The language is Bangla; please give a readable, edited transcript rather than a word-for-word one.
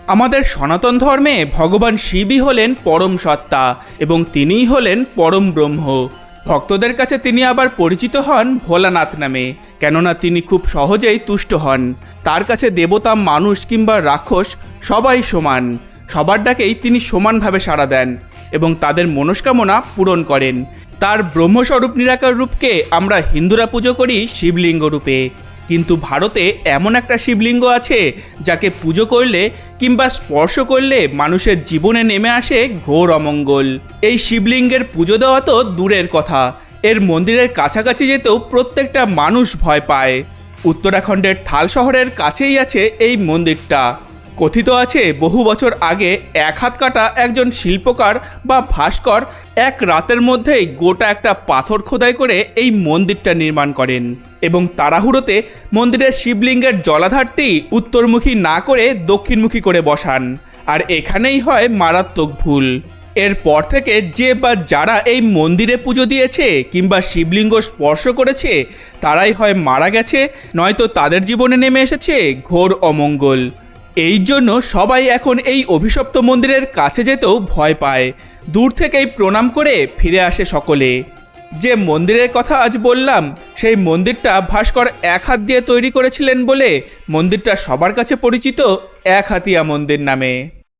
আমাদের সনাতন ধর্মে ভগবান শিবই হলেন পরম সত্তা এবং তিনিই হলেন পরম ব্রহ্ম। ভক্তদের কাছে তিনি আবার পরিচিত হন ভোলানাথ নামে, কেননা তিনি খুব সহজেই তুষ্ট হন। তার কাছে দেবতা, মানুষ কিংবা রাক্ষস সবাই সমান। সবার ডাকেই তিনি সমানভাবে সাড়া দেন এবং তাদের মনস্কামনা পূরণ করেন। তার ব্রহ্মস্বরূপ নিরাকার রূপকে আমরা হিন্দুরা পুজো করি শিবলিঙ্গ রূপে। কিন্তু ভারতে এমন একটা শিবলিঙ্গ আছে যাকে পুজো করলে কিংবা স্পর্শ করলে মানুষের জীবনে নেমে আসে ঘোর অমঙ্গল। এই শিবলিঙ্গের পুজো দেওয়া তো দূরের কথা, এর মন্দিরের কাছাকাছি যেতেও প্রত্যেকটা মানুষ ভয় পায়। উত্তরাখণ্ডের থাল শহরের কাছেই আছে এই মন্দিরটা। কথিত আছে বহু বছর আগে এক হাত কাটা একজন শিল্পকার বা ভাস্কর এক রাতের মধ্যেই গোটা একটা পাথর খোদাই করে এই মন্দিরটা নির্মাণ করেন এবং তাড়াহুড়োতে মন্দিরের শিবলিঙ্গের জলাধারটি উত্তরমুখী না করে দক্ষিণমুখী করে বসান। আর এখানেই হয় মারাত্মক ভুল। এরপর থেকে যে বা যারা এই মন্দিরে পুজো দিয়েছে কিংবা শিবলিঙ্গ স্পর্শ করেছে তারাই হয় মারা গেছে, নয়তো তাদের জীবনে নেমে এসেছে ঘোর অমঙ্গল। এই জন্য সবাই এখন এই অভিশপ্ত মন্দিরের কাছে যেতেও ভয় পায়। দূর থেকেই প্রণাম করে ফিরে আসে সকলে। যে মন্দিরের কথা আজ বললাম, সেই মন্দিরটা ভাস্কর এক হাত দিয়ে তৈরি করেছিলেন বলে মন্দিরটা সবার কাছে পরিচিত এক হাতিয়া মন্দির নামে।